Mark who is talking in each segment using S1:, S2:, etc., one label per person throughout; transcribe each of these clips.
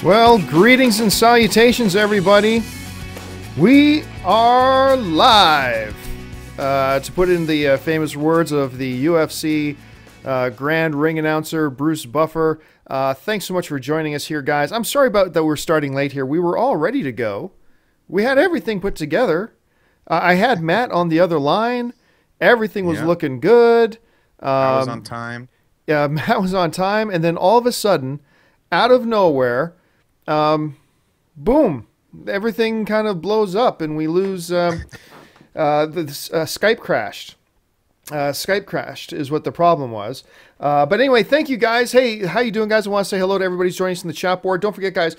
S1: Well, greetings and salutations, everybody. We are live. To put in the famous words of the UFC Grand Ring announcer, Bruce Buffer, thanks so much for joining us here, guys. I'm sorry about that we're starting late here. We were all ready to go. We had everything put together. I had Matt on the other line. Everything was looking good.
S2: I was on time.
S1: Yeah, Matt was on time. And then all of a sudden, out of nowhere, boom, everything kind of blows up and we lose. Skype crashed. Skype crashed is what the problem was. But anyway, thank you guys. Hey, how you doing, guys? I want to say hello to everybody who's joining us in the chat board. Don't forget, guys,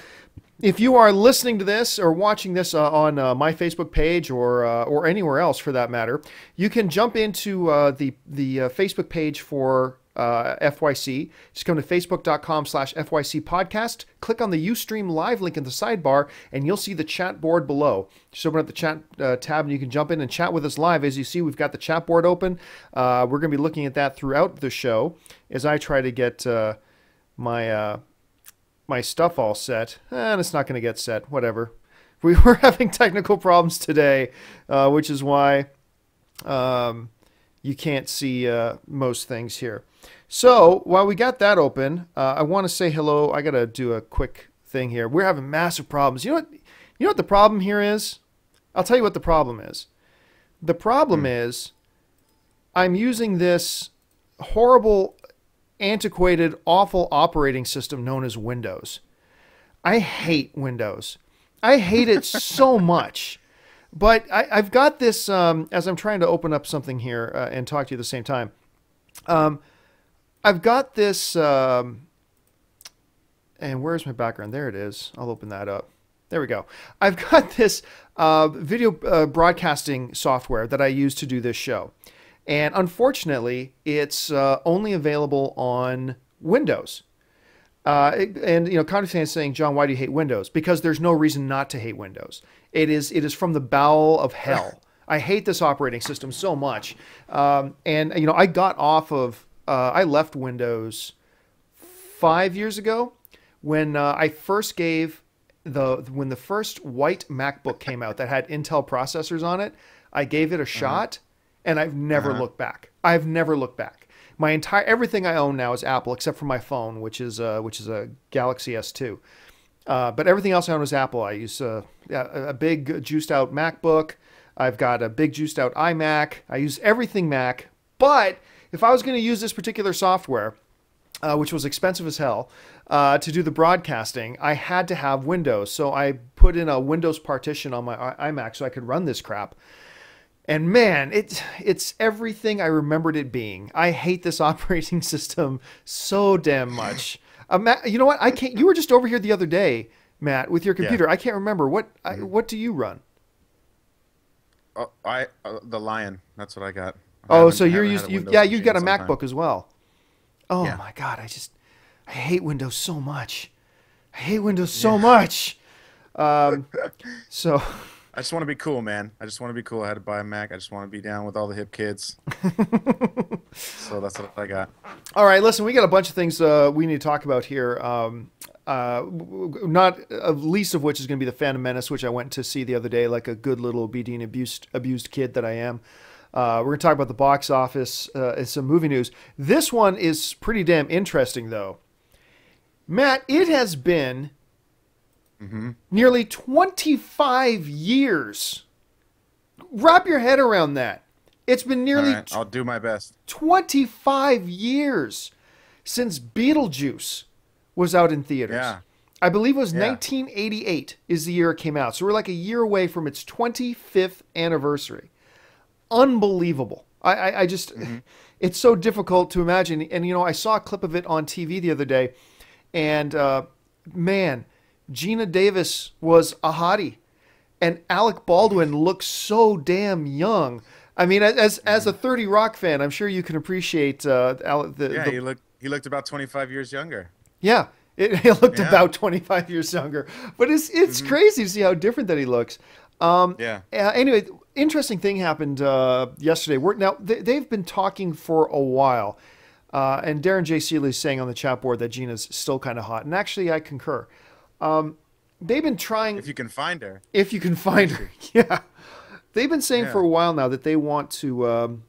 S1: if you are listening to this or watching this on my Facebook page or anywhere else for that matter, you can jump into the Facebook page for FYC. Just come to facebook.com/FYC podcast. Click on the Ustream Live link in the sidebar, and you'll see the chat board below. Just open up the chat tab, and you can jump in and chat with us live. As you see, we've got the chat board open. We're going to be looking at that throughout the show as I try to get my stuff all set. And it's not going to get set. Whatever. We were having technical problems today, which is why you can't see most things here. So while we got that open, I want to say hello. I got to do a quick thing here. We're having massive problems. You know what the problem here is? I'll tell you what the problem is. The problem is I'm using this horrible, antiquated, awful operating system known as Windows. I hate Windows. I hate it so much. But I've got this, as I'm trying to open up something here and talk to you at the same time. I've got this, and where's my background? There it is. I'll open that up. There we go. I've got this video broadcasting software that I use to do this show. And unfortunately, it's only available on Windows. And, you know, Congressman is saying, John, why do you hate Windows? Because there's no reason not to hate Windows. It is from the bowel of hell. I hate this operating system so much. And, you know, I got off of, I left Windows 5 years ago when I first gave when the first white MacBook came out that had Intel processors on it. I gave it a shot, and I've never looked back. I've never looked back. Everything I own now is Apple except for my phone, which is a Galaxy S2. But everything else I own is Apple. I use a big juiced out MacBook. I've got a big juiced out iMac. I use everything Mac. But if I was going to use this particular software, which was expensive as hell, to do the broadcasting, I had to have Windows. So I put in a Windows partition on my iMac so I could run this crap. And man, it's everything I remembered it being. I hate this operating system so damn much. Matt, you know what? I can't. You were just over here the other day, Matt, with your computer. Yeah. I can't remember what do you run?
S2: The Lion. That's what I got.
S1: Oh, so you've got a MacBook as well. Oh yeah. My God, I hate Windows so much. I hate Windows so much. So.
S2: I just want to be cool, man. I just want to be cool. I had to buy a Mac. I just want to be down with all the hip kids. So that's what I got.
S1: All right, listen, we got a bunch of things we need to talk about here. Not least of which is going to be the Phantom Menace, which I went to see the other day like a good little obedient abused kid that I am. We're going to talk about the box office and some movie news. This one is pretty damn interesting, though. Matt, it has been nearly 25 years. Wrap your head around that. It's been nearly...
S2: All right, I'll do my best.
S1: 25 years since Beetlejuice was out in theaters. Yeah. I believe it was 1988 is the year it came out. So we're like a year away from its 25th anniversary. Unbelievable. I just... It's so difficult to imagine. And, you know, I saw a clip of it on TV the other day. And, man... Gina Davis was a hottie, and Alec Baldwin looks so damn young. I mean, as a 30 Rock fan, I'm sure you can appreciate
S2: he looked about 25 years younger.
S1: Yeah, he looked about 25 years younger. But it's crazy to see how different that he looks. Anyway, interesting thing happened yesterday. They've been talking for a while, and Darren J. Seeley is saying on the chat board that Gina's still kind of hot, and actually I concur. They've been trying,
S2: If you can find her.
S1: if you can find her. Yeah. They've been saying for
S2: Yeah.
S1: a while now that they want to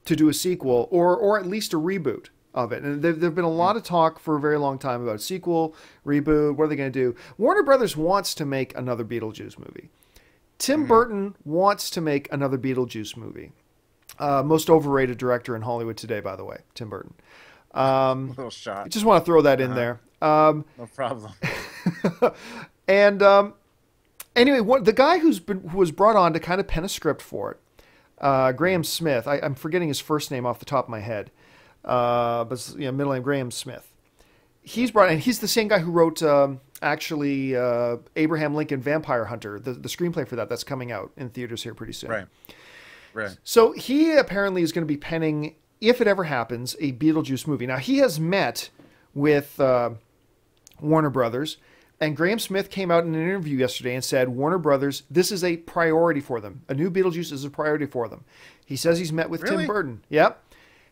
S1: do a sequel or at least a reboot of it. And there've been a lot of talk for a very long time about sequel, reboot, what are they going to do? Warner Brothers wants to make another Beetlejuice movie. Tim Burton wants to make another Beetlejuice movie. Most overrated director in Hollywood today, by the way, Tim Burton.
S2: Little
S1: I
S2: shot.
S1: just want to throw that in there.
S2: No problem.
S1: And anyway, the guy who was brought on to kind of pen a script for it, Graham Smith. I'm forgetting his first name off the top of my head, but middle name Graham Smith. He's brought in. He's the same guy who wrote Abraham Lincoln Vampire Hunter, the screenplay for that's coming out in theaters here pretty soon.
S2: Right. Right.
S1: So he apparently is going to be penning, if it ever happens, a Beetlejuice movie. Now he has met with Warner Brothers. And Graham Smith came out in an interview yesterday and said, Warner Brothers, this is a priority for them. A new Beetlejuice is a priority for them. He says he's met with Tim
S2: Really?
S1: Burton. Yep.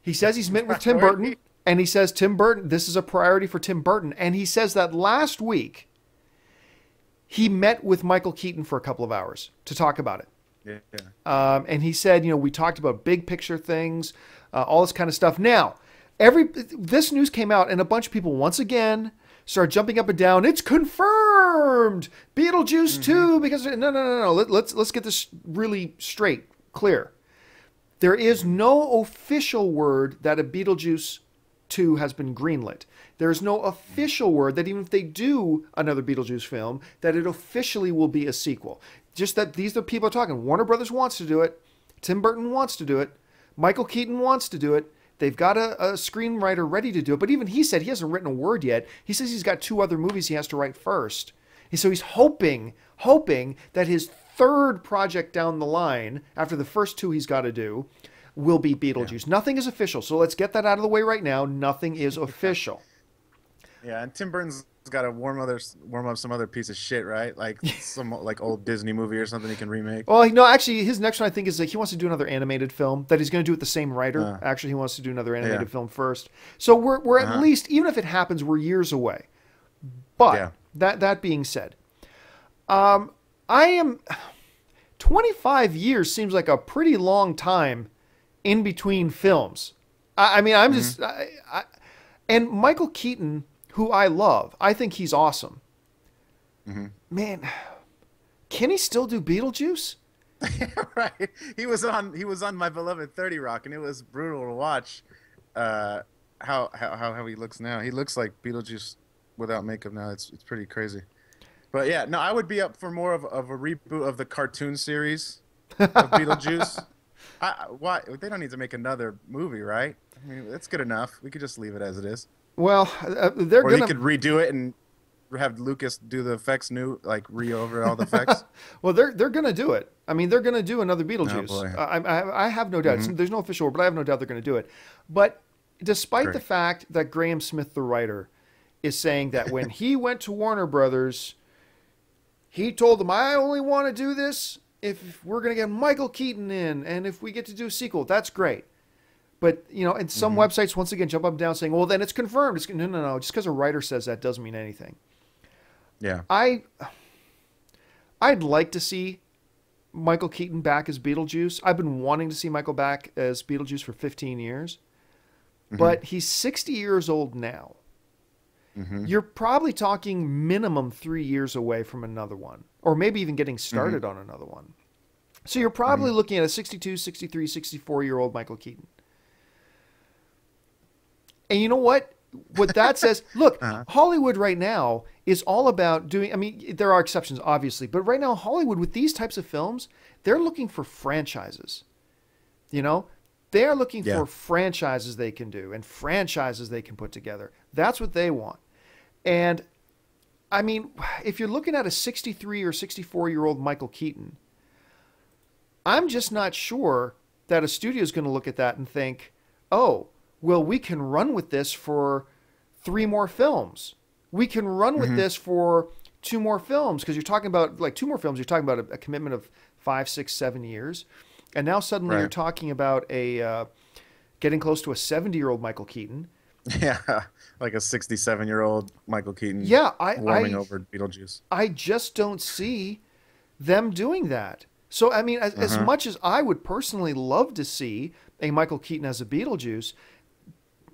S1: He says he's met with Tim Burton. And he says, Tim Burton, this is a priority for Tim Burton. And he says that last week, he met with Michael Keaton for a couple of hours to talk about it.
S2: Yeah.
S1: And he said, we talked about big picture things, all this kind of stuff. Now, this news came out and a bunch of people once again start jumping up and down. It's confirmed. Beetlejuice 2 because no. Let's get this really straight, clear. There is no official word that a Beetlejuice 2 has been greenlit. There's no official word that even if they do another Beetlejuice film, that it officially will be a sequel. Just that these are people talking. Warner Brothers wants to do it. Tim Burton wants to do it. Michael Keaton wants to do it. They've got a screenwriter ready to do it. But even he said he hasn't written a word yet. He says he's got 2 other movies he has to write first. So he's hoping that his third project down the line, after the first 2 he's got to do, will be Beetlejuice. Yeah. Nothing is official. So let's get that out of the way right now. Nothing is official.
S2: Yeah, and Tim Burton's got to warm up some other piece of shit, right? Like some old Disney movie or something he can remake.
S1: Well, no, actually, his next one I think is he wants to do another animated film that he's going to do with the same writer. Actually, he wants to do another animated film first. So we're at least, even if it happens, we're years away. But that being said, I am 25 years seems like a pretty long time in between films. I mean, I'm just and Michael Keaton, who I love, I think he's awesome. Man, can he still do Beetlejuice?
S2: Right. He was on My Beloved 30 Rock, and it was brutal to watch. How he looks now. He looks like Beetlejuice without makeup now. It's pretty crazy. But yeah, no, I would be up for more of a reboot of the cartoon series of Beetlejuice. Why they don't need to make another movie, right? I mean, that's good enough. We could just leave it as it is.
S1: Well,
S2: Or they could redo it and have Lucas do the effects new, like re-over all the effects.
S1: Well, they're gonna do it. I mean, they're gonna do another Beetlejuice.
S2: Oh, boy.
S1: I have no doubt. There's no official word, but I have no doubt they're gonna do it. But despite the fact that Graham Smith, the writer, is saying that when he went to Warner Brothers, he told them, I only want to do this if we're going to get Michael Keaton in, and if we get to do a sequel, that's great. But, and some websites, once again, jump up and down saying, well, then it's confirmed. No. Just because a writer says that doesn't mean anything.
S2: Yeah.
S1: I'd like to see Michael Keaton back as Beetlejuice. I've been wanting to see Michael back as Beetlejuice for 15 years. But he's 60 years old now. You're probably talking minimum 3 years away from another one, or maybe even getting started on another one. So you're probably looking at a 62, 63, 64-year-old Michael Keaton. And you know what? What that says, look, Hollywood right now is all about doing, I mean, there are exceptions, obviously, but right now, Hollywood, with these types of films, they're looking for franchises. They're looking for franchises they can do and franchises they can put together. That's what they want. And, I mean, if you're looking at a 63 or 64-year-old Michael Keaton, I'm just not sure that a studio is going to look at that and think, oh, well, we can run with this for 3 more films. We can run with this for 2 more films. Because you're talking about, 2 more films, you're talking about a commitment of 5, 6, 7 years. And now suddenly you're talking about getting close to a 70-year-old Michael Keaton.
S2: Yeah, like a 67-year-old Michael Keaton
S1: Yeah,
S2: warming over Beetlejuice.
S1: I just don't see them doing that. So, I mean, as
S2: Uh-huh.
S1: much as I would personally love to see a Michael Keaton as a Beetlejuice,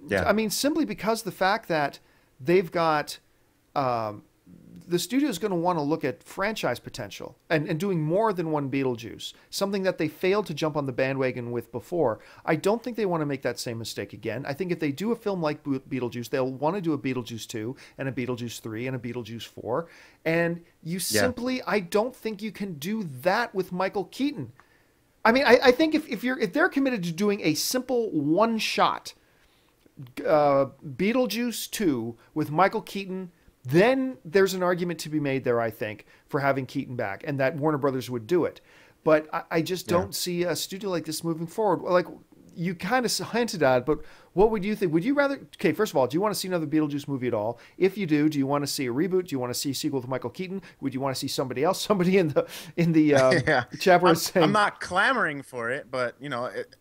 S2: Yeah.
S1: I mean, simply because the fact that they've got um, the studio is going to want to look at franchise potential and doing more than one Beetlejuice, something that they failed to jump on the bandwagon with before. I don't think they want to make that same mistake again. I think if they do a film like Beetlejuice, they'll want to do a Beetlejuice 2 and a Beetlejuice 3 and a Beetlejuice 4. And you
S2: Yeah.
S1: simply, I don't think you can do that with Michael Keaton. I mean, I think if they're committed to doing a simple one shot Beetlejuice 2 with Michael Keaton, then there's an argument to be made there, I think, for having Keaton back, and that Warner Brothers would do it. But I just
S2: Yeah.
S1: don't see a studio like this moving forward. Like, you kind of hinted at it, but what would you think? Would you rather, okay, first of all, do you want to see another Beetlejuice movie at all? If you do you want to see a reboot? Do you want to see a sequel with Michael Keaton? Would you want to see somebody else? Somebody in the
S2: Yeah.
S1: chat room is
S2: I'm
S1: saying,
S2: not clamoring for it, but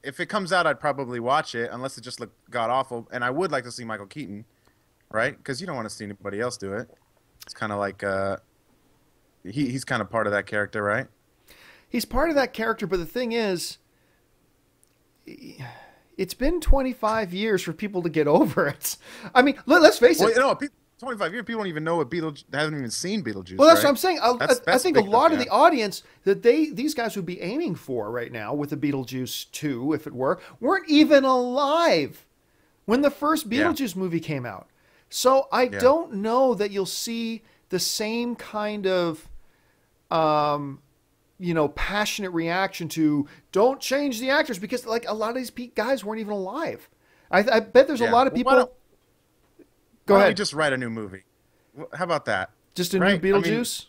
S2: if it comes out, I'd probably watch it unless it just looked god awful. And I would like to see Michael Keaton, right? Because you don't want to see anybody else do it. It's kind of like he's kind of part of that character, right?
S1: he's part of that character, but the thing is, it's been 25 years for people to get over it. I mean, let's face
S2: Well,
S1: it.
S2: 25 years, people don't even know what Beetlejuice. They haven't even seen Beetlejuice,
S1: Well, that's what
S2: right?
S1: I'm saying. I
S2: That's
S1: think a
S2: big,
S1: lot of
S2: yeah.
S1: the audience that these guys would be aiming for right now with the Beetlejuice 2, if it were, weren't even alive when the first
S2: Yeah,
S1: Beetlejuice movie came out. So I
S2: yeah,
S1: don't know that you'll see the same kind of um, passionate reaction to don't change the actors because like a lot of these guys weren't even alive. I bet there's a
S2: yeah.
S1: lot of
S2: Well, why
S1: people. Go
S2: don't we
S1: ahead.
S2: just write a new movie? How about that?
S1: Just a new
S2: Right? I mean,
S1: Beetlejuice.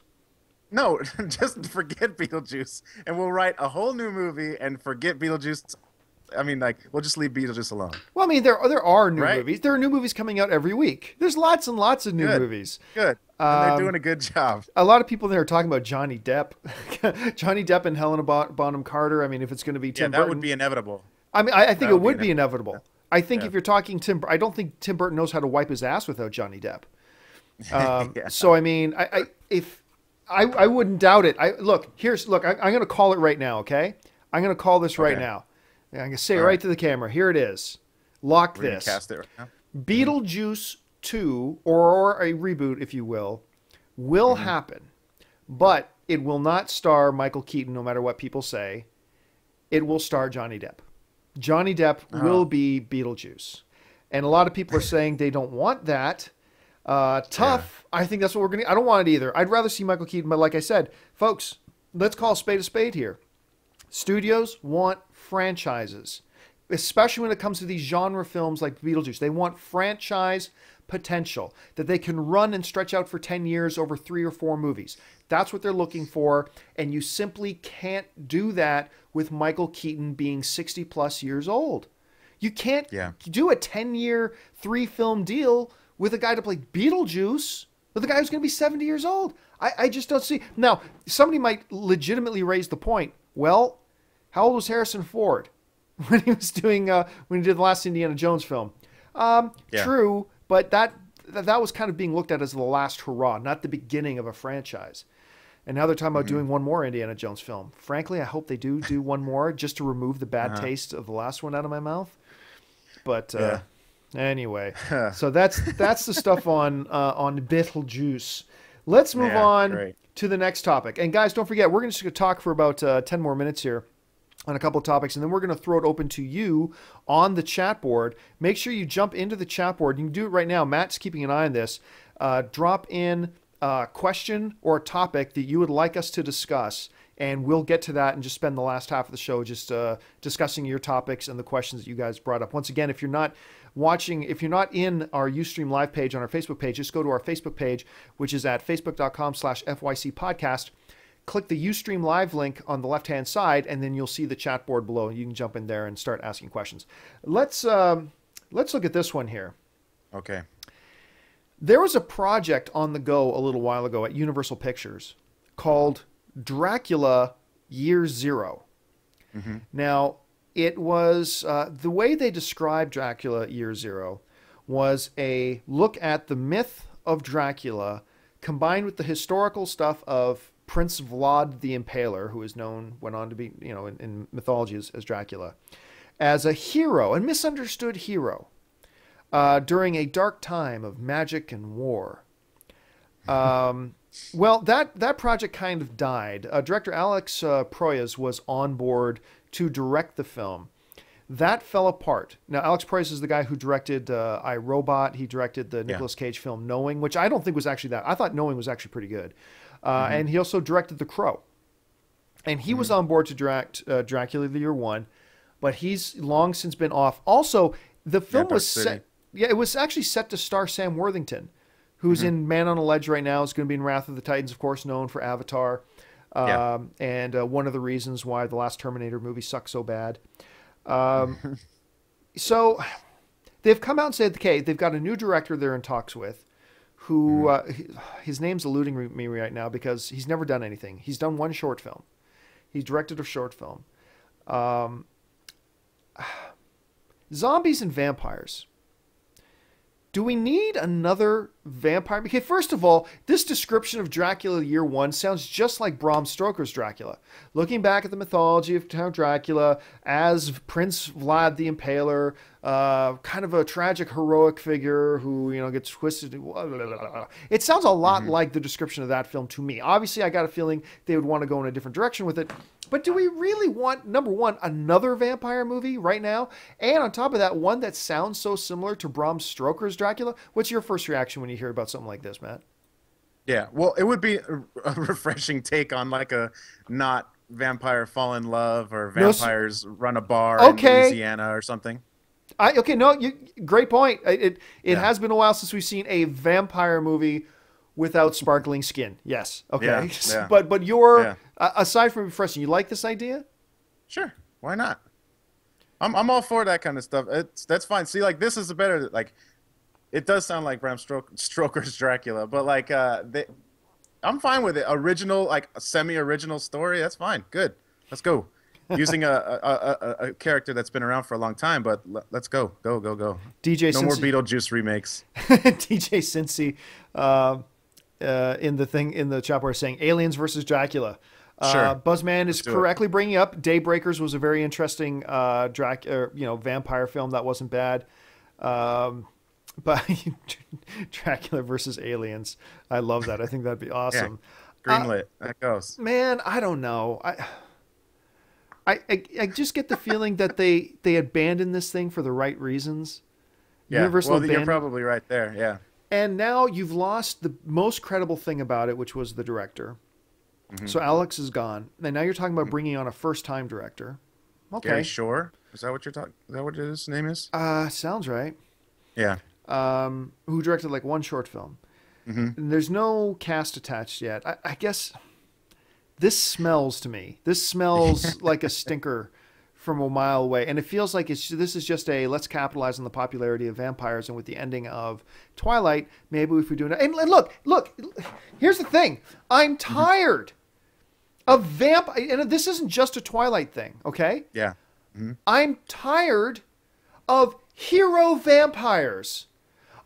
S2: no, just forget Beetlejuice, and we'll write a whole new movie and forget Beetlejuice. I mean, like, we'll just leave Beetlejuice alone,
S1: Well, I mean, there are new
S2: right?
S1: movies. There are new movies coming out every week. There's lots and lots of new
S2: Good,
S1: movies.
S2: good, and they're doing
S1: Um,
S2: a good job.
S1: a lot of people there are talking about Johnny Depp, Johnny Depp and Helena Bonham Carter. I mean, if it's going to be
S2: Yeah,
S1: Tim
S2: that would
S1: Burton,
S2: be inevitable.
S1: I mean, I think
S2: That
S1: it
S2: would be
S1: would be inevitable. I think
S2: Yeah,
S1: if you're talking I don't think Tim Burton knows how to wipe his ass without Johnny Depp.
S2: yeah.
S1: So I mean, I wouldn't doubt it. I'm going to call it right now. Okay, I'm going to call this right
S2: Okay.
S1: now. I'm going to say it
S2: All
S1: right
S2: right.
S1: to the camera. Here it is. Lock
S2: We're gonna
S1: this.
S2: cast it right now.
S1: Beetlejuice 2, or a reboot, if you will happen. But it will not star Michael Keaton, no matter what people say. It will star Johnny Depp. Johnny Depp will
S2: Oh,
S1: be Beetlejuice. And a lot of people are saying they don't want that.
S2: yeah,
S1: Tough. I think that's what we're going to... I don't want it either. I'd rather see Michael Keaton, but like I said, folks, let's call a spade here. Studios want franchises, especially when it comes to these genre films like Beetlejuice. They want franchise potential that they can run and stretch out for 10 years over 3 or 4 movies. That's what they're looking for, and you simply can't do that with Michael Keaton being 60 plus years old. You can't
S2: yeah.
S1: do a 10-year, 3-film deal with a guy to play Beetlejuice with a guy who's going to be 70 years old. I just don't see. Now, somebody might legitimately raise the point. Well, how old was Harrison Ford when he was doing when he did the last Indiana Jones film?
S2: Yeah.
S1: True, but that was kind of being looked at as the last hurrah, not the beginning of a franchise. And now they're talking about doing one more Indiana Jones film. Frankly, I hope they do one more just to remove the bad taste of the last one out of my mouth. But
S2: Yeah.
S1: anyway, so that's the stuff on Beetlejuice. Let's move
S2: Yeah,
S1: on
S2: great.
S1: to the next topic. And guys, don't forget, we're just going to talk for about 10 more minutes here on a couple of topics, and then we're going to throw it open to you on the chat board. Make sure you jump into the chat board. You can do it right now. Matt's keeping an eye on this. Drop in a question or a topic that you would like us to discuss, and we'll get to that and just spend the last half of the show just discussing your topics and the questions that you guys brought up. Once again, if you're not in our Ustream live page on our Facebook page, just go to our Facebook page, which is at facebook.com/FYC podcast. Click the Ustream live link on the left-hand side, and then you'll see the chat board below. You can jump in there and start asking questions. Let's look at this one here.
S2: Okay.
S1: There was a project on the go a little while ago at Universal Pictures called Dracula Year Zero.
S2: Hmm.
S1: Now, it was the way they described Dracula Year Zero was a look at the myth of Dracula combined with the historical stuff of Prince Vlad the Impaler, who went on to be, in mythology as Dracula, as a hero, a misunderstood hero, during a dark time of magic and war. Well, that project kind of died. Director Alex Proyas was on board to direct the film. That fell apart. Now, Alex Proyas is the guy who directed I, Robot. He directed the Nicolas Cage film Knowing, which I don't think was actually that. I thought Knowing was actually pretty good. And he also directed The Crow. And he was on board to direct Dracula the Year One, but he's long since been off. Also, the film was set. Yeah, it was actually set to star Sam Worthington, who's in Man on a Ledge right now. Is going to be in Wrath of the Titans, of course, known for Avatar. And one of the reasons why the last Terminator movie sucked so bad. So they've come out and said, okay, they've got a new director they're in talks with, who his name's eluding me right now because he's never done anything. He's done one short film. He directed a short film. Zombies and vampires. Do we need another vampire? Okay, first of all, this description of Dracula Year One sounds just like Bram Stoker's Dracula. Looking back at the mythology of Count Dracula as Prince Vlad the Impaler, kind of a tragic, heroic figure who, gets twisted. It sounds a lot like the description of that film to me. Obviously, I got a feeling they would want to go in a different direction with it. But do we really want, number one, another vampire movie right now? And on top of that, one that sounds so similar to Bram Stoker's Dracula? What's your first reaction when you hear about something like this, Matt?
S2: Yeah, well, it would be a refreshing take on like a not vampire fall in love or vampires run a bar in Louisiana or something.
S1: Great point. It has been a while since we've seen a vampire movie without sparkling skin. Yes. Okay.
S2: Yeah.
S1: But you're aside from refreshing, you like this idea?
S2: Sure. Why not? I'm all for that kind of stuff. That's fine. See, like this is a better like. It does sound like Bram Stoker's Dracula, but like I'm fine with it. Original, like a semi-original story. That's fine. Good. Let's go. Using a character that's been around for a long time, but let's go. Go.
S1: DJ
S2: no
S1: Cincy.
S2: More Beetlejuice remakes.
S1: DJ Cincy in the chat bar saying Aliens versus Dracula.
S2: Sure.
S1: Buzzman is correctly bringing up Daybreakers was a very interesting vampire film that wasn't bad. But Dracula versus Aliens, I love that. I think that'd be awesome.
S2: Yeah. Greenlit. That goes.
S1: Man, I don't know. I just get the feeling that they abandoned this thing for the right reasons.
S2: Yeah. Universal you're probably right there. Yeah.
S1: And now you've lost the most credible thing about it, which was the director. So Alex is gone. And now you're talking about bringing on a first-time director. Okay.
S2: Gary Shore? Is that what you're talking? Is that what his name is?
S1: Sounds right.
S2: Yeah.
S1: Who directed like one short film. And there's no cast attached yet. I guess this smells to me. This smells like a stinker from a mile away. And it feels like this is just a let's capitalize on the popularity of vampires. And with the ending of Twilight, maybe if we do it. And look, here's the thing. I'm tired of and this isn't just a Twilight thing, okay?
S2: Yeah.
S1: I'm tired of hero vampires,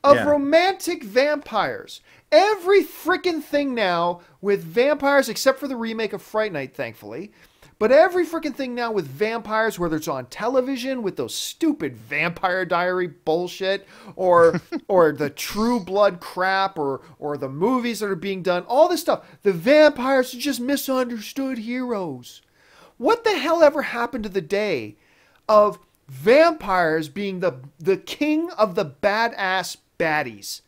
S1: of romantic vampires. Every freaking thing now with vampires, except for the remake of Fright Night, thankfully, but every freaking thing now with vampires, whether it's on television with those stupid Vampire Diary bullshit, or the True Blood crap, or the movies that are being done, all this stuff, the vampires are just misunderstood heroes. What the hell ever happened to the day of vampires being the king of the badass baddies?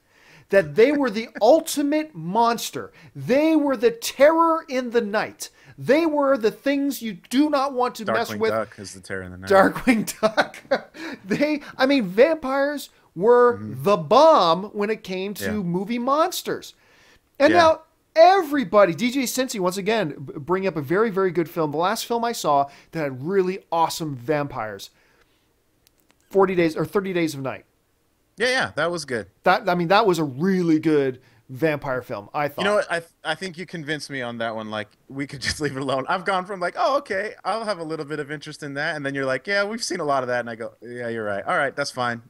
S1: That they were the ultimate monster. They were the terror in the night. They were the things you do not want to mess with.
S2: Darkwing Duck is the terror in the night.
S1: Darkwing Duck. Vampires were the bomb when it came to movie monsters. And now everybody, DJ Cincy, once again, bring up a very, very good film. The last film I saw that had really awesome vampires. 40 Days or 30 Days of Night.
S2: Yeah, that was good.
S1: That was a really good vampire film, I thought.
S2: You know what? I think you convinced me on that one. Like, we could just leave it alone. I've gone from like, oh, okay, I'll have a little bit of interest in that, and then you're like, yeah, we've seen a lot of that, and I go, yeah, you're right. All right, that's fine.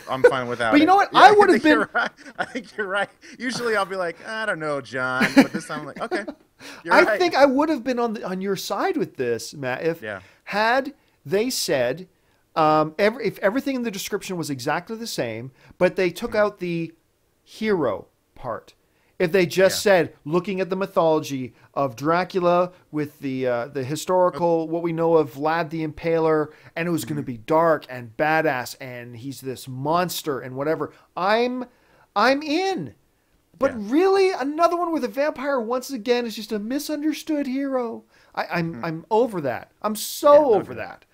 S2: I'm fine without
S1: But you
S2: it.
S1: know what?
S2: Yeah,
S1: I would have been.
S2: you're right. I think you're right. Usually I'll be like, I don't know, John, but this time I'm like, okay, you're
S1: I
S2: right.
S1: think I would have been on your side with this, Matt, if
S2: Yeah.
S1: had they said if everything in the description was exactly the same, but they took out the hero part. If they just said, looking at the mythology of Dracula with the historical, what we know of Vlad the Impaler, and it was going to be dark and badass, and he's this monster and whatever, I'm in. But really, another one with a vampire once again is just a misunderstood hero. I'm over that. I'm so over that.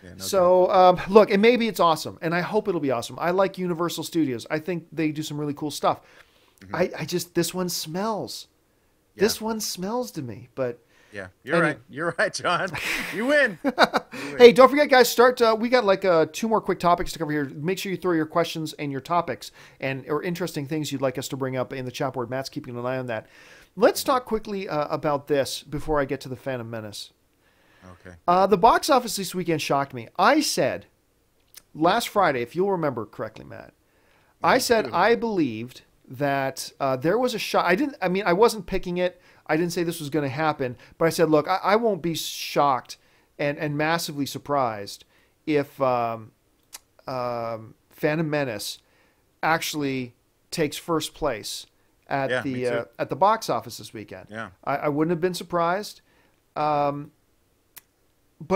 S2: Yeah, no
S1: So look, and maybe it's awesome, and I hope it'll be awesome. I like Universal Studios. I think they do some really cool stuff. I just, this one smells.
S2: Yeah.
S1: This one smells to me, but
S2: Yeah, you're right. You're right, John. You win.
S1: hey, don't forget, guys, we got like 2 more quick topics to cover here. Make sure you throw your questions and your topics or interesting things you'd like us to bring up in the chat board. Matt's keeping an eye on that. Let's talk quickly about this before I get to the Phantom Menace.
S2: Okay.
S1: The box office this weekend shocked me. I said last Friday, if you'll remember correctly, Matt, I said I believed that there was a shot. I wasn't picking it. I didn't say this was going to happen, but I said, look, I won't be shocked and massively surprised if Phantom Menace actually takes first place at the box office this weekend.
S2: Yeah.
S1: I wouldn't have been surprised, but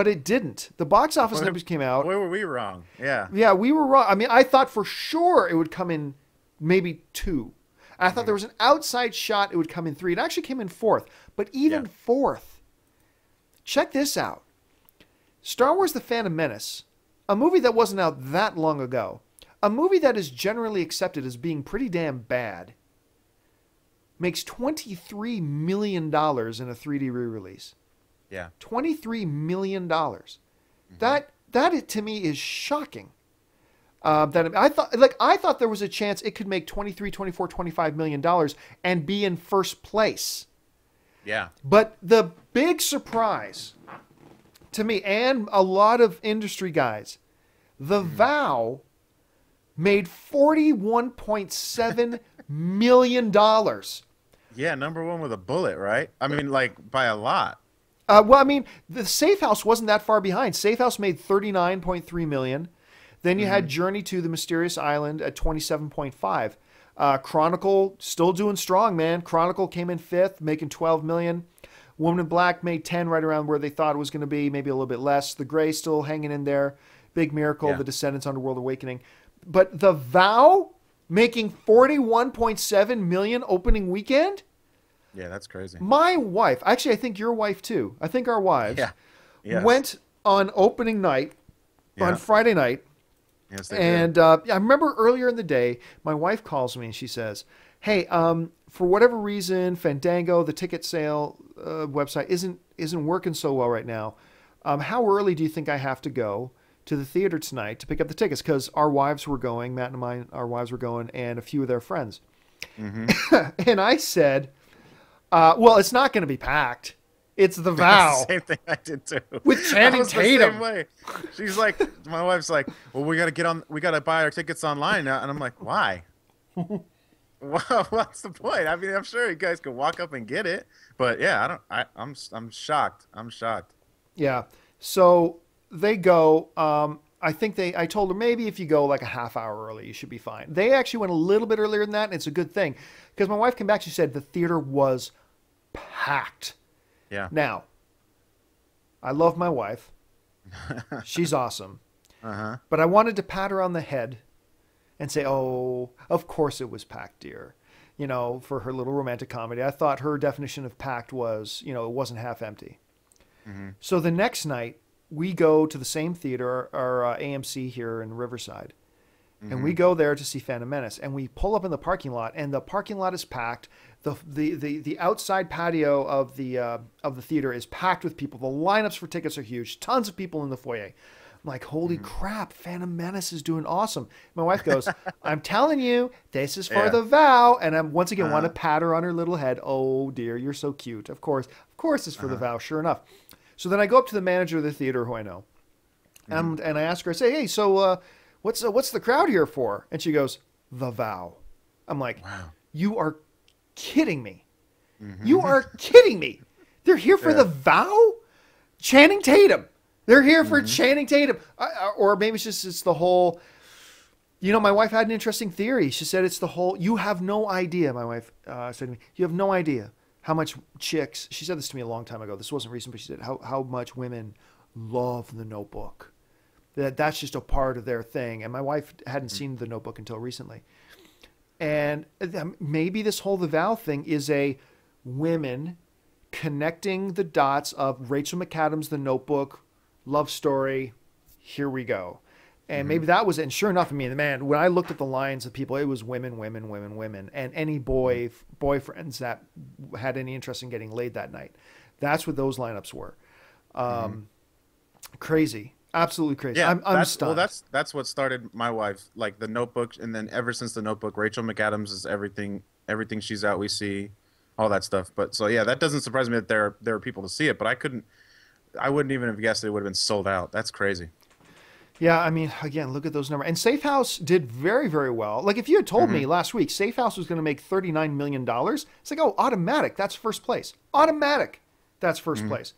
S1: it didn't. The box office numbers came out.
S2: Boy, were we wrong. Yeah.
S1: Yeah, we were wrong. I mean, I thought for sure it would come in maybe 2. I thought there was an outside shot it would come in 3. It actually came in 4th. But even 4th, check this out. Star Wars The Phantom Menace, a movie that wasn't out that long ago, a movie that is generally accepted as being pretty damn bad, makes $23 million in a 3D re-release.
S2: Yeah.
S1: $23 million. That to me is shocking. I thought there was a chance it could make 23, 24, 25 million dollars and be in first place.
S2: Yeah.
S1: But the big surprise to me and a lot of industry guys, The Vow made $41.7 million.
S2: Yeah, number 1 with a bullet, right? I mean, like, by a lot.
S1: The Safe House wasn't that far behind. Safe House made $39.3 million. Then you had Journey to the Mysterious Island at 27.5. Chronicle still doing strong, man. Chronicle came in 5th, making 12 million. Woman in Black made 10, right around where they thought it was going to be, maybe a little bit less. The Gray still hanging in there. Big Miracle, The Descendants, Underworld Awakening. But The Vow making 41.7 million opening weekend?
S2: Yeah, that's crazy.
S1: My wife, actually I think your wife too, I think our wives went on opening night on Friday night.
S2: Yes, they
S1: and I remember earlier in the day, my wife calls me and she says, hey, for whatever reason, Fandango, the ticket sale website, isn't working so well right now. How early do you think I have to go to the theater tonight to pick up the tickets? Because our wives were going, Matt and mine, our wives were going, and a few of their friends. And I said, well, it's not going to be packed. It's The Vow.
S2: Same thing I did too.
S1: With Channing Tatum.
S2: The same way. She's like, my wife's like, well, we got to buy our tickets online now. And I'm like, why? What's the point? I mean, I'm sure you guys could walk up and get it, but yeah, I'm shocked. I'm shocked.
S1: Yeah. So they go, I told her maybe if you go like a half hour early, you should be fine. They actually went a little bit earlier than that, and it's a good thing because my wife came back. She said the theater was packed.
S2: Yeah.
S1: Now, I love my wife. She's awesome. But I wanted to pat her on the head and say, oh, of course it was packed, dear. You know, for her little romantic comedy. I thought her definition of packed was, it wasn't half empty. So the next night, we go to the same theater, our AMC here in Riverside. And we go there to see Phantom Menace. And we pull up in the parking lot, and the parking lot is packed. The outside patio of the theater is packed with people. The lineups for tickets are huge. Tons of people in the foyer. I'm like, holy crap, Phantom Menace is doing awesome. My wife goes, I'm telling you, this is for the vow. And I'm once again want to pat her on her little head. Oh dear, you're so cute. Of course it's for the vow, sure enough. So then I go up to the manager of the theater who I know. And I ask her, I say, hey, so what's the crowd here for? And she goes, the vow. I'm like, wow. You are kidding me. You are kidding me. They're here for the vow? Channing Tatum. They're here for Channing Tatum. Or maybe it's the whole, my wife had an interesting theory. She said it's the whole, you have no idea, my wife said to me, you have no idea how much chicks, she said this to me a long time ago. This wasn't recent, but she said how much women love The Notebook. That's just a part of their thing. And my wife hadn't seen The Notebook until recently. And maybe this whole The Vow thing is a women connecting the dots of Rachel McAdams' The Notebook, love story, here we go. And maybe that was it. And sure enough, I mean, man, when I looked at the lines of people, it was women, women, women, women. And any boyfriends that had any interest in getting laid that night. That's what those lineups were. Crazy. Absolutely crazy.
S2: Yeah,
S1: I'm stunned.
S2: Well, that's what started my wife, like The Notebook. And then ever since The Notebook, Rachel McAdams is everything she's out, we see. All that stuff. But so yeah, that doesn't surprise me that there are people to see it, but I wouldn't even have guessed it would have been sold out. That's crazy.
S1: Yeah, I mean, again, look at those numbers. And Safe House did very, very well. Like if you had told me last week Safe House was going to make $39 million, it's like, oh, automatic, that's first place. Automatic, that's first place.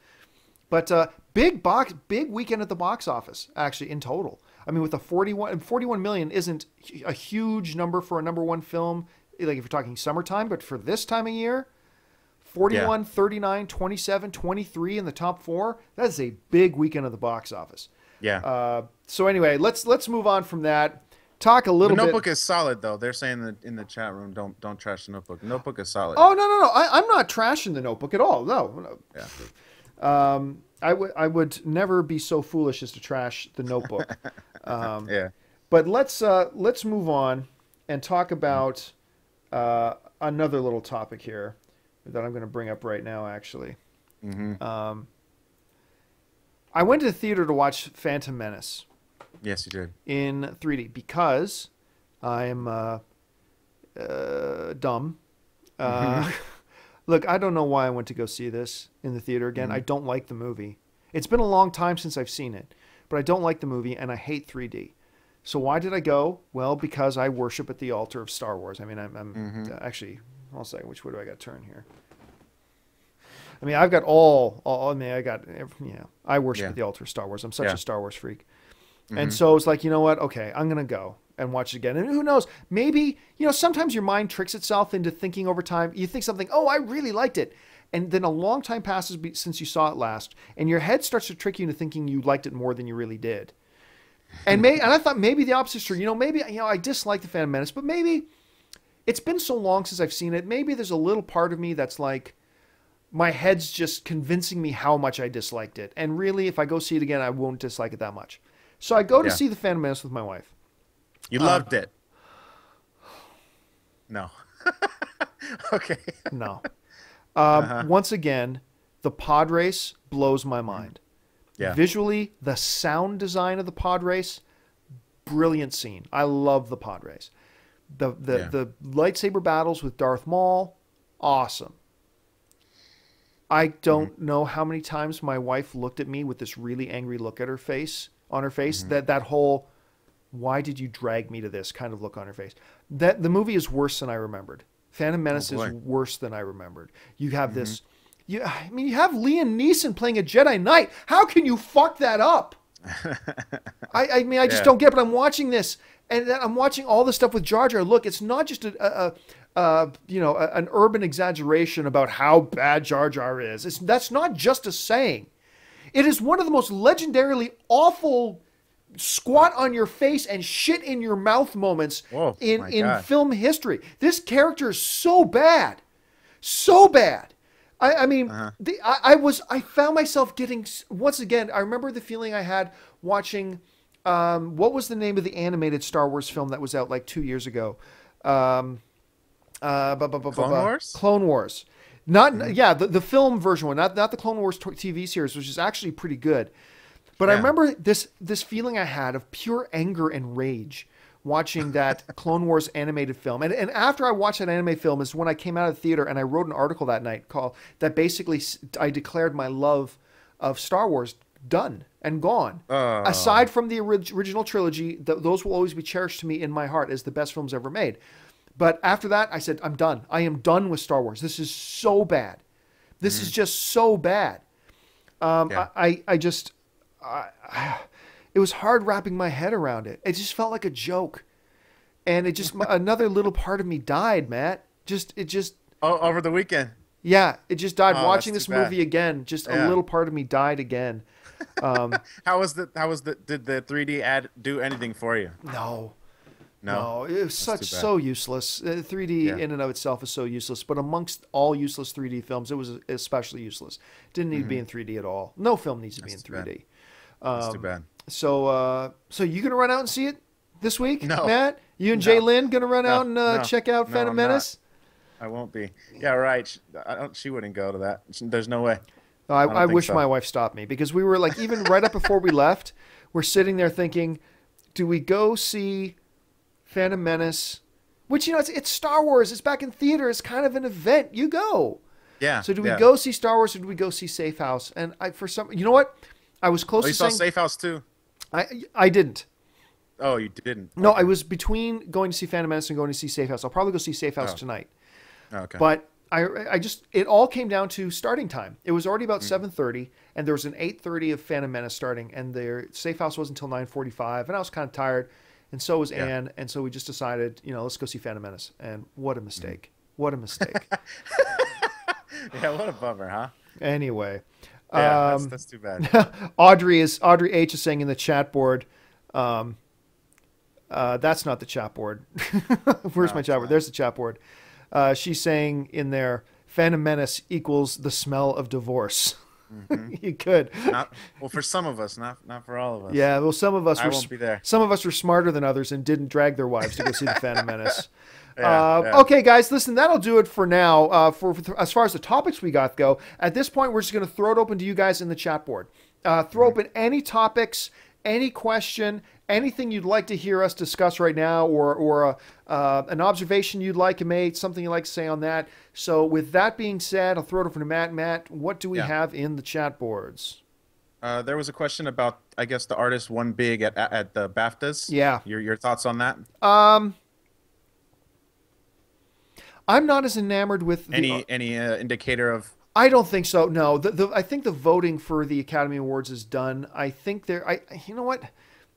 S1: But big weekend at the box office, actually, in total. I mean, with a 41 million isn't a huge number for a number one film, like if you're talking summertime, but for this time of year, 41, 39, 27, 23 in the top four, that is a big weekend at the box office.
S2: Yeah.
S1: So anyway, let's move on from that. Talk a little bit.
S2: The Notebook is solid, though. They're saying that in the chat room, don't trash The Notebook. The Notebook is solid.
S1: Oh, no. I'm not trashing The Notebook at all. No. Yeah. I would never be so foolish as to trash The Notebook.
S2: Yeah.
S1: But let's move on and talk about another little topic here that I'm going to bring up right now, actually. I went to the theater to watch Phantom Menace.
S2: Yes, you did.
S1: In 3D because I'm dumb. Look, I don't know why I went to go see this in the theater again. I don't like the movie. It's been a long time since I've seen it, but I don't like the movie and I hate 3D. So why did I go? Well, because I worship at the altar of Star Wars. I mean, I'm actually, hold on a second, which way do I got to turn here? I mean, I've got I worship at the altar of Star Wars. I'm such a Star Wars freak. And so it's like, you know what? Okay, I'm going to go and watch it again. And who knows, maybe, sometimes your mind tricks itself into thinking over time. You think something, oh, I really liked it. And then a long time passes since you saw it last. And your head starts to trick you into thinking you liked it more than you really did. And I thought maybe the opposite is true. Maybe I dislike the Phantom Menace, but maybe it's been so long since I've seen it. Maybe there's a little part of me that's like, my head's just convincing me how much I disliked it. And really, if I go see it again, I won't dislike it that much. So I go to see the Phantom Menace with my wife.
S2: You loved it. No. Okay.
S1: No. Once again, the pod race blows my mind. Yeah. Visually, the sound design of the pod race, brilliant scene. I love the pod race. The lightsaber battles with Darth Maul, awesome. I don't know how many times my wife looked at me with this really angry look on her face. That whole, why did you drag me to this kind of look on her face. That the movie is worse than I remembered. Phantom Menace is worse than I remembered. You have this. You have Liam Neeson playing a Jedi Knight. How can you fuck that up? I just don't get it. But I'm watching this, and I'm watching all the stuff with Jar Jar. Look, it's not just an urban exaggeration about how bad Jar Jar is. That's not just a saying. It is one of the most legendarily awful squat on your face and shit in your mouth moments in film history. This character is so bad. So bad. I found myself getting, once again, I remember the feeling I had watching, what was the name of the animated Star Wars film that was out like 2 years ago? Clone
S2: Wars?
S1: Clone Wars. The film version one, not the Clone Wars TV series, which is actually pretty good. But I
S2: Yeah.
S1: remember this feeling I had of pure anger and rage watching that Clone Wars animated film. And after I watched that anime film is when I came out of the theater and I wrote an article that night called that basically I declared my love of Star Wars done and gone.
S2: Oh.
S1: Aside from the original trilogy, those will always be cherished to me in my heart as the best films ever made. But after that, I said, I'm done. I am done with Star Wars. This is so bad. This is just so bad.
S2: Yeah.
S1: It was hard wrapping my head around it. It just felt like a joke. And it just, another little part of me died, Matt.
S2: Oh, over the weekend.
S1: Yeah, it just died.
S2: Oh,
S1: Watching
S2: that's
S1: this
S2: too bad.
S1: movie again, just a
S2: Yeah.
S1: little part of me died again.
S2: Did the 3D ad do anything for you?
S1: No.
S2: No.
S1: No, it was
S2: That's too bad.
S1: so useless. 3D
S2: Yeah.
S1: in and of itself is so useless, but amongst all useless 3D films, it was especially useless. Didn't need to be in 3D at all. No film needs to be in
S2: That's too bad.
S1: 3D.
S2: That's too bad.
S1: So you gonna run out and see it this week,
S2: No.
S1: Matt? You and
S2: No.
S1: Jay Lynn gonna run out and
S2: No.
S1: check out
S2: No,
S1: Phantom
S2: I'm not.
S1: Menace?
S2: I won't be. Yeah, right. She wouldn't go to that. There's no way.
S1: No,
S2: I don't
S1: I
S2: think
S1: wish
S2: so.
S1: my wife stopped me because we were like, even right up before we left, we're sitting there thinking, do we go see Phantom Menace? Which, it's Star Wars. It's back in theater. It's kind of an event. You go.
S2: Yeah.
S1: So do we
S2: yeah.
S1: go see Star Wars or do we go see Safe House? And you know what? I was close
S2: Oh, you
S1: to
S2: saw
S1: saying
S2: Safe House too?
S1: I didn't.
S2: Oh, you didn't.
S1: No,
S2: Okay.
S1: I was between going to see Phantom Menace and going to see Safe House. I'll probably go see Safe House
S2: Oh.
S1: tonight.
S2: Oh, okay.
S1: But it all came down to starting time. It was already about 7:30, and there was an 8:30 of Phantom Menace starting, and their Safe House wasn't until 9:45, and I was kind of tired, and so was
S2: Yeah.
S1: Anne, and so we just decided, let's go see Phantom Menace. And what a mistake! What a mistake!
S2: Yeah, what a bummer, huh?
S1: Anyway,
S2: Yeah, that's too bad.
S1: Audrey H is saying in the chat board. That's not the chat board. Where's
S2: No,
S1: my
S2: it's
S1: chat board?
S2: not.
S1: There's the chat board. She's saying in there, Phantom Menace equals the smell of divorce. You could.
S2: Well, for some of us, not for all of us.
S1: Yeah, well, some of us
S2: I
S1: were
S2: won't be there.
S1: some of us were smarter than others and didn't drag their wives to go see the Phantom Menace.
S2: Yeah.
S1: Okay, guys, listen, that'll do it for now. For as far as the topics we got go, at this point, we're just going to throw it open to you guys in the chat board. Throw open any topics, any question, anything you'd like to hear us discuss right now, or an observation you'd like to make, something you'd like to say on that. So, with that being said, I'll throw it over to Matt. Matt, what do we
S2: Yeah.
S1: have in the chat boards?
S2: There was a question about, I guess, the artist won big at the BAFTAs.
S1: Yeah.
S2: Your thoughts on that?
S1: I'm not as enamored with the,
S2: Any indicator of?
S1: I don't think so. No, I think the voting for the Academy Awards is done. I think you know what?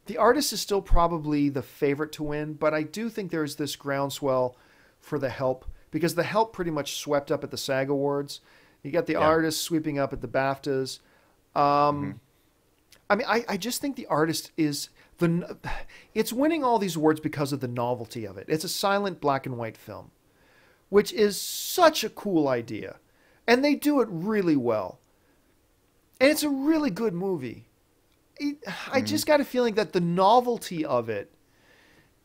S1: The artist is still probably the favorite to win, but I do think there's this groundswell for The Help because The Help pretty much swept up at the SAG Awards. You got the artist sweeping up at the BAFTAs. I mean, I just think the artist is it's winning all these awards because of the novelty of it. It's a silent black and white film, which is such a cool idea. And they do it really well. And it's a really good movie. I just got a feeling that the novelty of it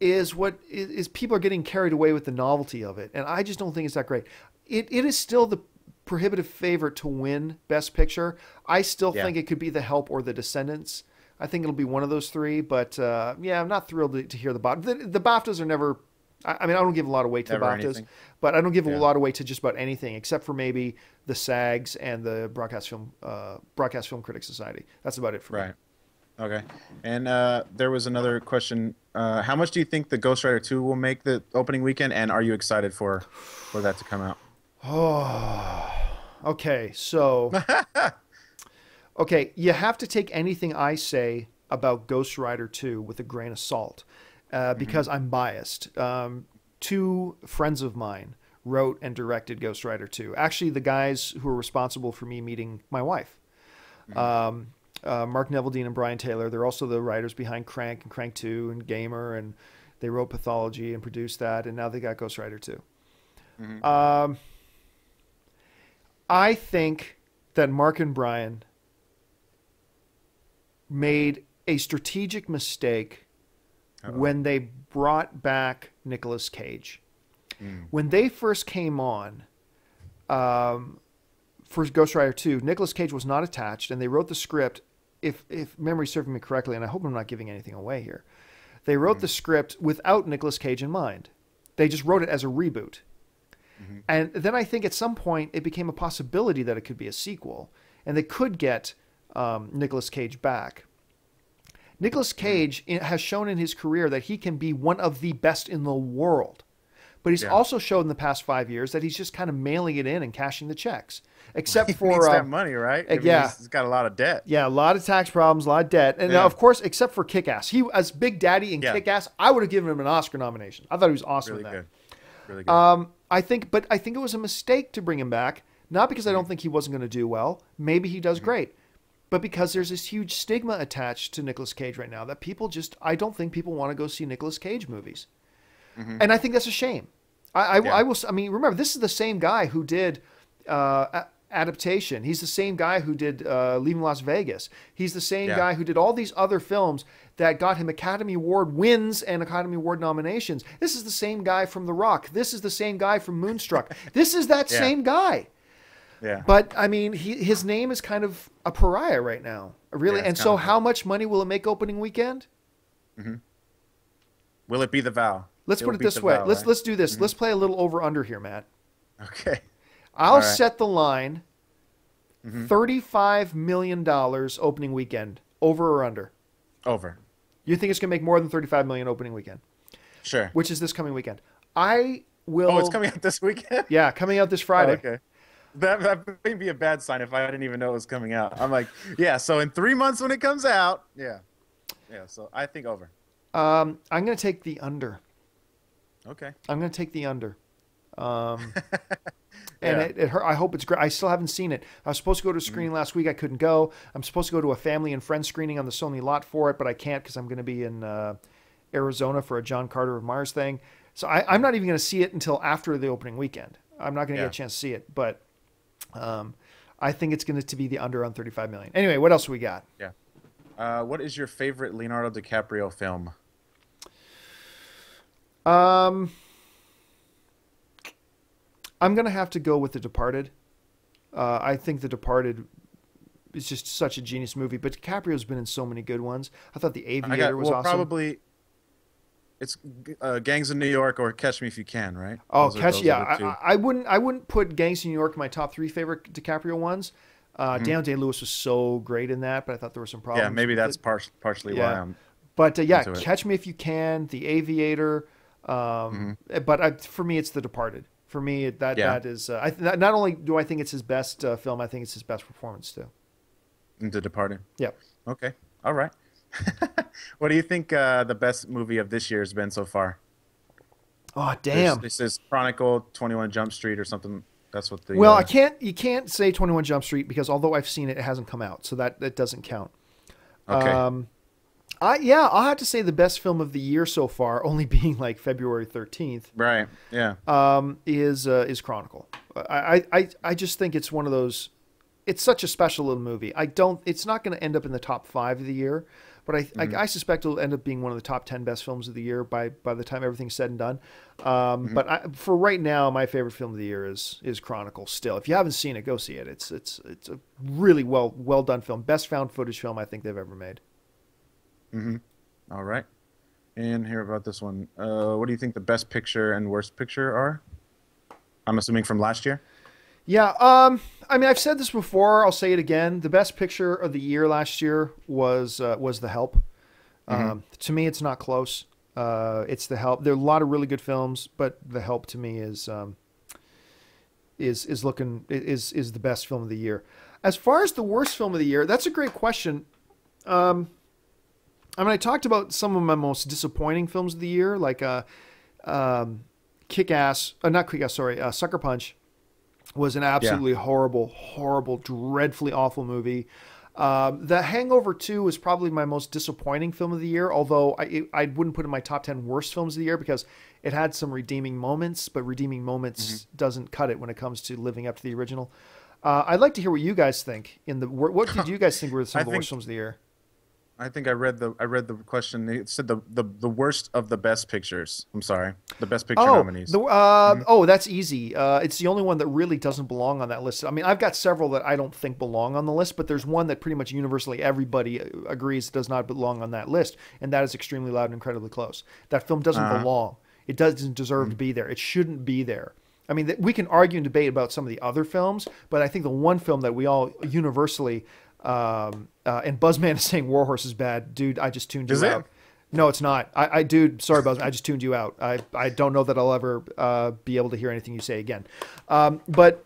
S1: is what is people are getting carried away with the novelty of it. And I just don't think it's that great. It is still the prohibitive favorite to win Best Picture. I still think it could be The Help or The Descendants. I think it'll be one of those three. But I'm not thrilled to hear the BAFTAs. The BAFTAs are never... I mean, I don't give a lot of weight to the BAFTAs,
S2: anything.
S1: but I don't give a lot of weight to just about anything except for maybe the SAGs and the Broadcast Film Critics Society. That's about it for me.
S2: Right. Okay. And there was another question. How much do you think the Ghost Rider 2 will make the opening weekend, and are you excited for that to come out?
S1: Oh, okay. So, you have to take anything I say about Ghost Rider 2 with a grain of salt. Because I'm biased. Two friends of mine wrote and directed Ghost Rider 2. Actually, the guys who were responsible for me meeting my wife. Mark Neveldine and Brian Taylor. They're also the writers behind Crank and Crank 2 and Gamer, and they wrote Pathology and produced that, and now they got Ghost Rider 2. I think that Mark and Brian made a strategic mistake when they brought back Nicolas Cage. When they first came on for Ghost Rider 2, Nicolas Cage was not attached, and they wrote the script if memory serving me correctly, and I hope I'm not giving anything away here, they wrote the script without Nicolas Cage in mind. They just wrote it as a reboot. And then I think at some point it became a possibility that it could be a sequel, and they could get Nicolas Cage back. Nicolas Cage has shown in his career that he can be one of the best in the world. But he's also showed in the past 5 years that he's just kind of mailing it in and cashing the checks. Except for...
S2: He needs that money, right? I mean, he's got a lot of debt.
S1: Yeah, a lot of tax problems, a lot of debt. And now, of course, except for Kick-Ass. He, as Big Daddy in Kick-Ass, I would have given him an Oscar nomination. I thought he was awesome in that. Good. Really good. I think it was a mistake to bring him back. Not because I don't think he wasn't going to do well. Maybe he does great. But because there's this huge stigma attached to Nicolas Cage right now that people just... I don't think people want to go see Nicolas Cage movies. And I think that's a shame. I mean, remember, this is the same guy who did Adaptation. He's the same guy who did Leaving Las Vegas. He's the same guy who did all these other films that got him Academy Award wins and Academy Award nominations. This is the same guy from The Rock. This is the same guy from Moonstruck. This is that same guy. Yeah. But, I mean, his name is kind of a pariah right now. Really. And so how much money will it make opening weekend?
S2: Will it be The Vow?
S1: Let's put it this way. Let's do this. Let's play a little over-under here, Matt.
S2: Okay.
S1: I'll set the line $35 million opening weekend. Over or under?
S2: Over.
S1: You think it's going to make more than $35 million opening weekend?
S2: Sure.
S1: Which is this coming weekend. I will...
S2: Oh, it's coming out this weekend?
S1: Yeah, coming out this Friday.
S2: Oh, okay. That may be a bad sign if I didn't even know it was coming out. I'm like, yeah, so in 3 months when it comes out, yeah, so I think over.
S1: I'm going to take the under.
S2: Okay.
S1: I'm going to take the under. And it hurt. I hope it's great. I still haven't seen it. I was supposed to go to a screening last week. I couldn't go. I'm supposed to go to a family and friends screening on the Sony lot for it, but I can't because I'm going to be in Arizona for a John Carter of Mars thing. So I'm not even going to see it until after the opening weekend. I'm not going to get a chance to see it, but I think it's going to be the under on $35 million. Anyway, what else we got?
S2: Yeah. What is your favorite Leonardo DiCaprio film?
S1: I'm going to have to go with The Departed. I think The Departed is just such a genius movie, but DiCaprio's been in so many good ones. I thought The Aviator was awesome.
S2: Probably it's Gangs of New York or Catch Me If You Can, right?
S1: Oh, I wouldn't put Gangs of New York in my top 3 favorite DiCaprio ones. Daniel Day-Lewis was so great in that, but I thought there were some problems.
S2: Yeah, maybe that's partially why I'm...
S1: But Catch Me If You Can, The Aviator. But for me, it's The Departed. For me, that is... not only do I think it's his best film, I think it's his best performance, too.
S2: The Departed?
S1: Yep.
S2: Okay. All right. What do you think the best movie of this year has been so far?
S1: Oh, damn.
S2: This is Chronicle, 21 Jump Street or something. That's what the...
S1: Well, you can't say 21 Jump Street because although I've seen it, it hasn't come out. So that doesn't count.
S2: Okay.
S1: I'll have to say the best film of the year so far, only being like February 13th.
S2: Right. Yeah.
S1: Is Chronicle. I just think it's one of those. It's such a special little movie. It's not going to end up in the top 5 of the year, but I suspect it'll end up being one of the top 10 best films of the year by the time everything's said and done. But for right now, my favorite film of the year is Chronicle. Still, if you haven't seen it, go see it. It's a really well done film. Best found footage film I think they've ever made.
S2: All right. And hear about this one. What do you think the best picture and worst picture are? I'm assuming from last year?
S1: Yeah. I mean, I've said this before. I'll say it again. The best picture of the year last year was The Help. To me, it's not close. It's The Help. There are a lot of really good films, but The Help to me is the best film of the year. As far as the worst film of the year, that's a great question. I mean, I talked about some of my most disappointing films of the year, like Kick-Ass, not Kick-Ass, sorry, Sucker Punch was an absolutely horrible, dreadfully awful movie. The Hangover 2 was probably my most disappointing film of the year, although I wouldn't put it in my top 10 worst films of the year because it had some redeeming moments, but redeeming moments doesn't cut it when it comes to living up to the original. I'd like to hear what you guys think. What did you guys think were some of the worst films of the year?
S2: I think I read the question. It said the worst of the best pictures. I'm sorry, the best picture nominees.
S1: That's easy. It's the only one that really doesn't belong on that list. I mean, I've got several that I don't think belong on the list, but there's one that pretty much universally everybody agrees does not belong on that list, and that is Extremely Loud and Incredibly Close. That film doesn't belong. It doesn't deserve to be there. It shouldn't be there. I mean, we can argue and debate about some of the other films, but I think the one film that we all universally and Buzzman is saying Warhorse is bad. Dude, I just tuned you out. No, it's not. Dude, sorry, Buzzman. I just tuned you out. I don't know that I'll ever be able to hear anything you say again. But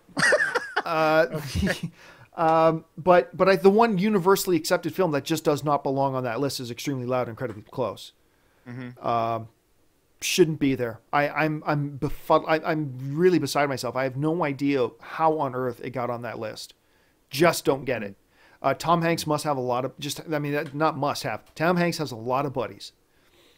S1: the one universally accepted film that just does not belong on that list is Extremely Loud and Incredibly Close. Shouldn't be there. I'm really beside myself. I have no idea how on earth it got on that list. Just don't get it. Tom Hanks must have a lot of not must have. Tom Hanks has a lot of buddies.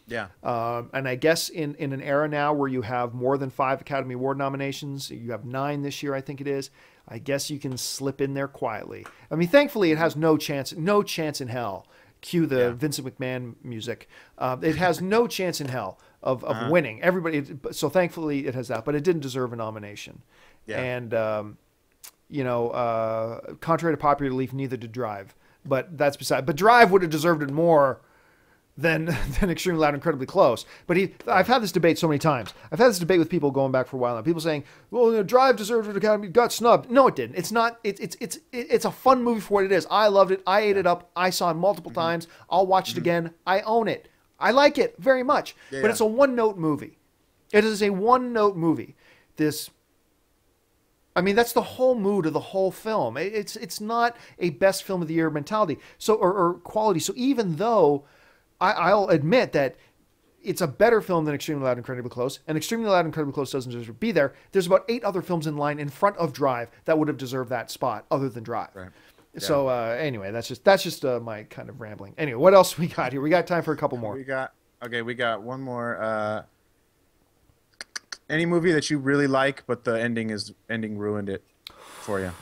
S2: Yeah.
S1: And I guess in an era now where you have more than 5 Academy Award nominations, you have 9 this year, I think it is. I guess you can slip in there quietly. I mean, thankfully it has no chance in hell. Cue the Vincent McMahon music. It has no chance in hell of winning. So thankfully it has that, but it didn't deserve a nomination. Yeah. And, contrary to popular belief, neither did Drive. But that's beside. But Drive would have deserved it more than Extremely Loud and Incredibly Close. But I've had this debate so many times. I've had this debate with people going back for a while now. People saying, "Well, Drive deserved an Academy, got snubbed." No, it didn't. It's not. It's a fun movie for what it is. I loved it. I ate it up. I saw it multiple times. I'll watch it again. I own it. I like it very much. But it's a one-note movie. It is a one-note movie. That's the whole mood of the whole film. It's not a best film of the year mentality. So or quality. So even though I'll admit that it's a better film than Extremely Loud and Incredibly Close, and Extremely Loud and Incredibly Close doesn't deserve to be there, there's about 8 other films in line in front of Drive that would have deserved that spot other than Drive. Right. Yeah. So anyway, that's just my kind of rambling. Anyway, what else we got here? We got time for a couple more.
S2: We got one more. Any movie that you really like, but the ending ruined it for you?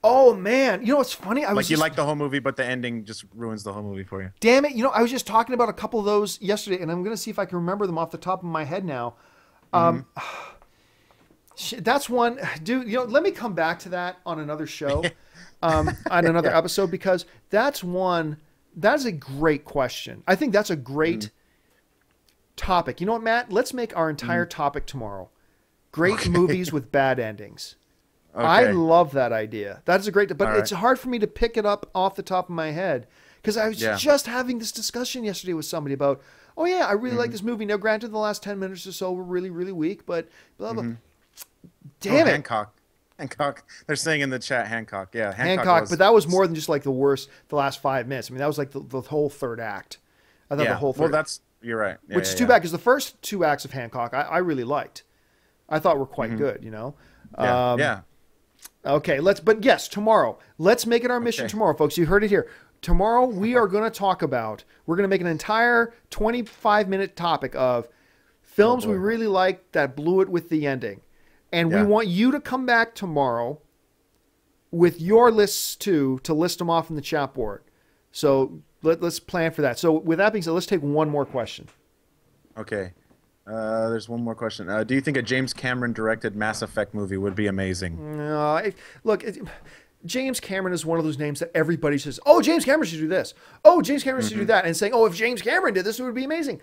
S1: Oh man, you know what's funny?
S2: You like the whole movie, but the ending just ruins the whole movie for you.
S1: Damn it! I was just talking about a couple of those yesterday, and I'm gonna see if I can remember them off the top of my head now. That's one, dude. Let me come back to that on another show, on another episode, because that's one. That is a great question. I think that's a great topic. You know what, Matt? Let's make our entire topic tomorrow. Great movies with bad endings. Okay. I love that idea. That is a great, but it's hard for me to pick it up off the top of my head because I was just having this discussion yesterday with somebody about, oh yeah, I really like this movie. Now, granted, the last 10 minutes or so were really, really weak, but blah, blah. Damn it.
S2: Hancock. They're saying in the chat, Hancock. Yeah,
S1: Hancock, but that was more than just like the last 5 minutes. I mean, that was like the whole third act. I thought the whole third.
S2: Well, you're right.
S1: Which is too bad because the first 2 acts of Hancock I really liked. I thought were quite good,
S2: Yeah.
S1: Okay, but yes, tomorrow. Let's make it our mission tomorrow, folks. You heard it here. Tomorrow we are going to talk about, we're going to make an entire 25-minute topic of films we really liked that blew it with the ending. And we want you to come back tomorrow with your lists too, to list them off in the chat board. So let's plan for that. So with that being said, let's take one more question.
S2: Okay. There's one more question. Do you think a James Cameron directed Mass Effect movie would be amazing?
S1: No. James Cameron is one of those names that everybody says, oh, James Cameron should do this. Oh, James Cameron should do that. And saying, oh, if James Cameron did this, it would be amazing.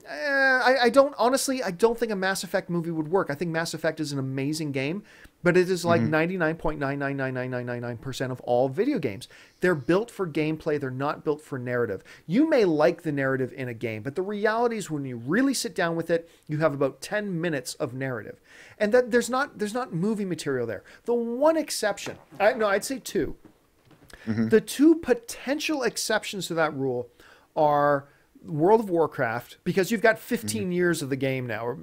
S1: I don't think a Mass Effect movie would work. I think Mass Effect is an amazing game, but it is like 99.9999999% of all video games. They're built for gameplay. They're not built for narrative. You may like the narrative in a game, but the reality is when you really sit down with it, you have about 10 minutes of narrative. And that there's not movie material there. The one exception, I'd say 2. The 2 potential exceptions to that rule are World of Warcraft, because you've got 15 years of the game now, or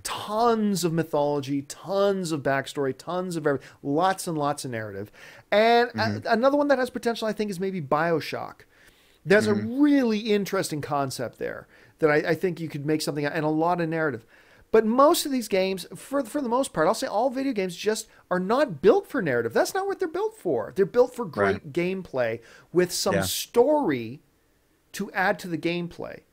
S1: tons of mythology, tons of backstory, tons of everything, lots and lots of narrative. And another one that has potential, I think, is maybe BioShock. There's a really interesting concept there that I think you could make something and a lot of narrative. But most of these games, for the most part, I'll say all video games just are not built for narrative. That's not what they're built for. They're built for great gameplay with some story to add to the gameplay.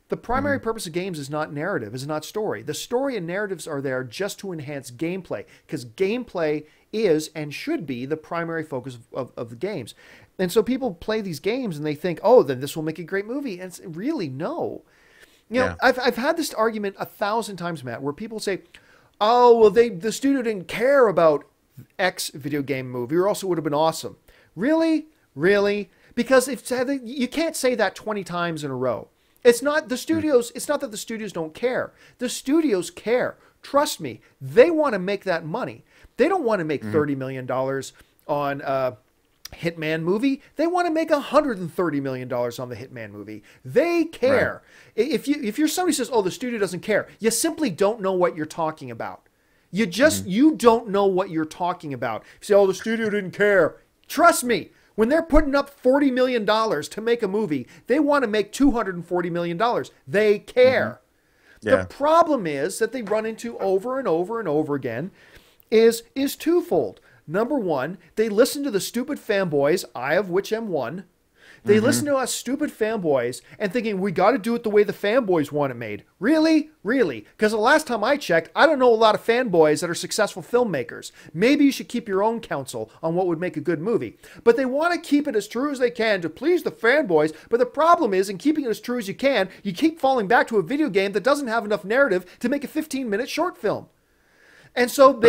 S1: The primary purpose of games is not narrative, is not story. The story and narratives are there just to enhance gameplay, because gameplay is and should be the primary focus of the games. And so people play these games and they think, oh, then this will make a great movie. And it's really, no. You know, I've had this argument 1,000 times, Matt, where people say, oh, well, the studio didn't care about X video game movie, or else it would have been awesome. Really? Really? Because you can't say that 20 times in a row. It's not the studios. It's not that the studios don't care. The studios care. Trust me. They want to make that money. They don't want to make $30 million on a Hitman movie. They want to make $130 million on the Hitman movie. They care. Right. If you're somebody who says, oh, the studio doesn't care, you simply don't know what you're talking about. You just, you don't know what you're talking about. You say, oh, the studio didn't care. Trust me. When they're putting up $40 million to make a movie, they want to make $240 million. They care. The problem is that they run into over and over and over again is twofold. Number one, they listen to the stupid fanboys, I of which am one. They listen to us stupid fanboys and thinking, we got to do it the way the fanboys want it made. Really? Really? Because the last time I checked, I don't know a lot of fanboys that are successful filmmakers. Maybe you should keep your own counsel on what would make a good movie. But they want to keep it as true as they can to please the fanboys. But the problem is, in keeping it as true as you can, you keep falling back to a video game that doesn't have enough narrative to make a 15-minute short film. And so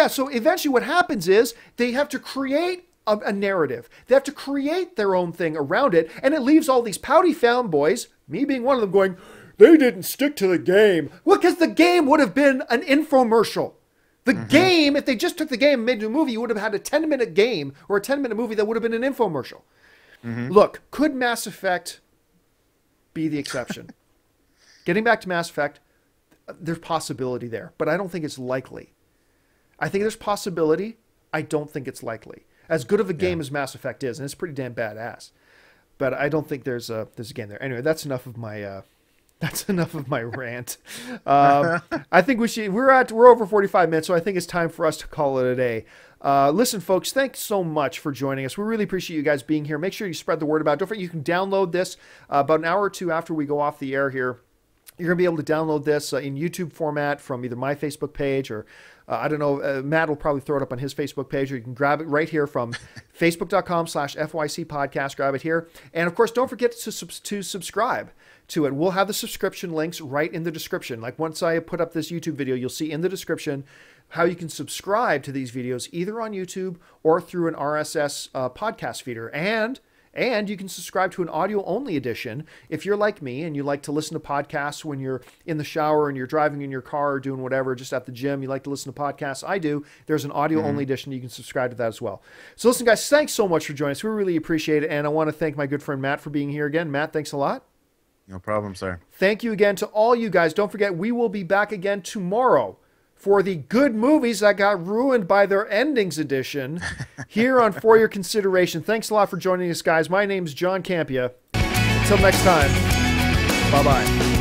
S1: so eventually what happens is they have to create a narrative. They have to create their own thing around it, and it leaves all these pouty fanboys, me being one of them, going, they didn't stick to the game. Well, because the game would have been an infomercial. The game, if they just took the game and made it a movie, you would have had a 10-minute game or a 10-minute movie that would have been an infomercial. Look, could Mass Effect be the exception? Getting back to Mass Effect, there's possibility there, but I don't think it's likely. I think there's possibility. I don't think it's likely. As good of a game as Mass Effect is, and it's pretty damn badass, but I don't think there's a game there. Anyway, that's enough of my rant. I think we're over 45 minutes, so I think it's time for us to call it a day. Listen, folks, thanks so much for joining us. We really appreciate you guys being here. Make sure you spread the word about it. Don't forget, you can download this about an hour or two after we go off the air here. You're going to be able to download this in YouTube format from either my Facebook page or, I don't know, Matt will probably throw it up on his Facebook page, or you can grab it right here from facebook.com/FYC podcast. Grab it here. And, of course, don't forget to subscribe to it. We'll have the subscription links right in the description. Like once I put up this YouTube video, you'll see in the description how you can subscribe to these videos either on YouTube or through an RSS podcast feeder. And you can subscribe to an audio-only edition if you're like me and you like to listen to podcasts when you're in the shower and you're driving in your car or doing whatever, just at the gym. You like to listen to podcasts. I do. There's an audio-only edition. You can subscribe to that as well. So listen, guys, thanks so much for joining us. We really appreciate it. And I want to thank my good friend Matt for being here again. Matt, thanks a lot.
S2: No problem, sir.
S1: Thank you again to all you guys. Don't forget, we will be back again tomorrow for the good movies that got ruined by their endings edition here on For Your Consideration. Thanks a lot for joining us, guys. My name's John Campea. Until next time, bye-bye.